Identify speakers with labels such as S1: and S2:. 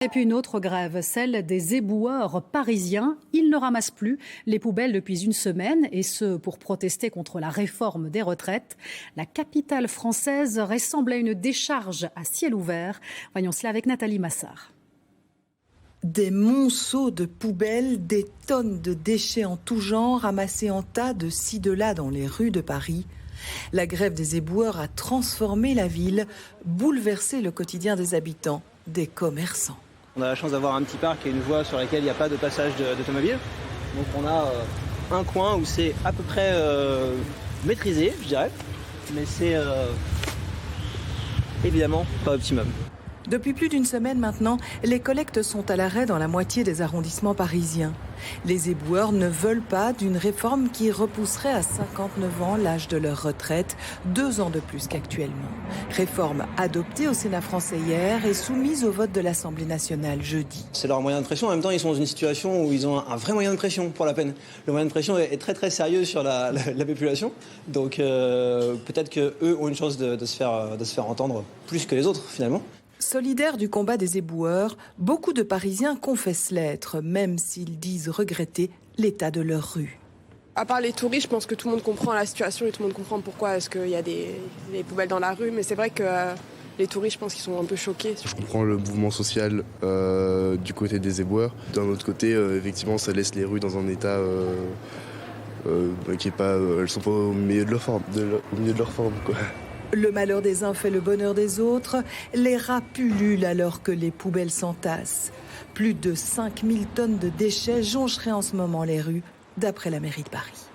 S1: Et puis une autre grève, celle des éboueurs parisiens. Ils ne ramassent plus les poubelles depuis une semaine, et ce pour protester contre la réforme des retraites. La capitale française ressemble à une décharge à ciel ouvert. Voyons cela avec Nathalie Massard.
S2: Des monceaux de poubelles, des tonnes de déchets en tout genre ramassés en tas de ci de là dans les rues de Paris. La grève des éboueurs a transformé la ville, bouleversé le quotidien des habitants, des commerçants.
S3: On a la chance d'avoir un petit parc et une voie sur laquelle il n'y a pas de passage d'automobile. Donc on a un coin où c'est à peu près maîtrisé, je dirais. Mais c'est évidemment pas optimum.
S2: Depuis plus d'une semaine maintenant, les collectes sont à l'arrêt dans la moitié des arrondissements parisiens. Les éboueurs ne veulent pas d'une réforme qui repousserait à 59 ans l'âge de leur retraite, 2 ans de plus qu'actuellement. Réforme adoptée au Sénat français hier et soumise au vote de l'Assemblée nationale jeudi.
S3: C'est leur moyen de pression. En même temps, ils sont dans une situation où ils ont un vrai moyen de pression pour la peine. Le moyen de pression est très très sérieux sur la population. Donc peut-être qu'eux ont une chance de se faire entendre plus que les autres finalement.
S2: Solidaires du combat des éboueurs, beaucoup de Parisiens confessent l'être, même s'ils disent regretter l'état de leur rue.
S4: À part les touristes, je pense que tout le monde comprend la situation et tout le monde comprend pourquoi est-ce qu'il y a des poubelles dans la rue. Mais c'est vrai que les touristes, je pense qu'ils sont un peu choqués.
S5: Je comprends le mouvement social du côté des éboueurs. D'un autre côté, effectivement, ça laisse les rues dans un état qui est pas... elles sont pas au milieu de leur forme, quoi.
S2: Le malheur des uns fait le bonheur des autres. Les rats pullulent alors que les poubelles s'entassent. Plus de 5000 tonnes de déchets joncheraient en ce moment les rues, d'après la mairie de Paris.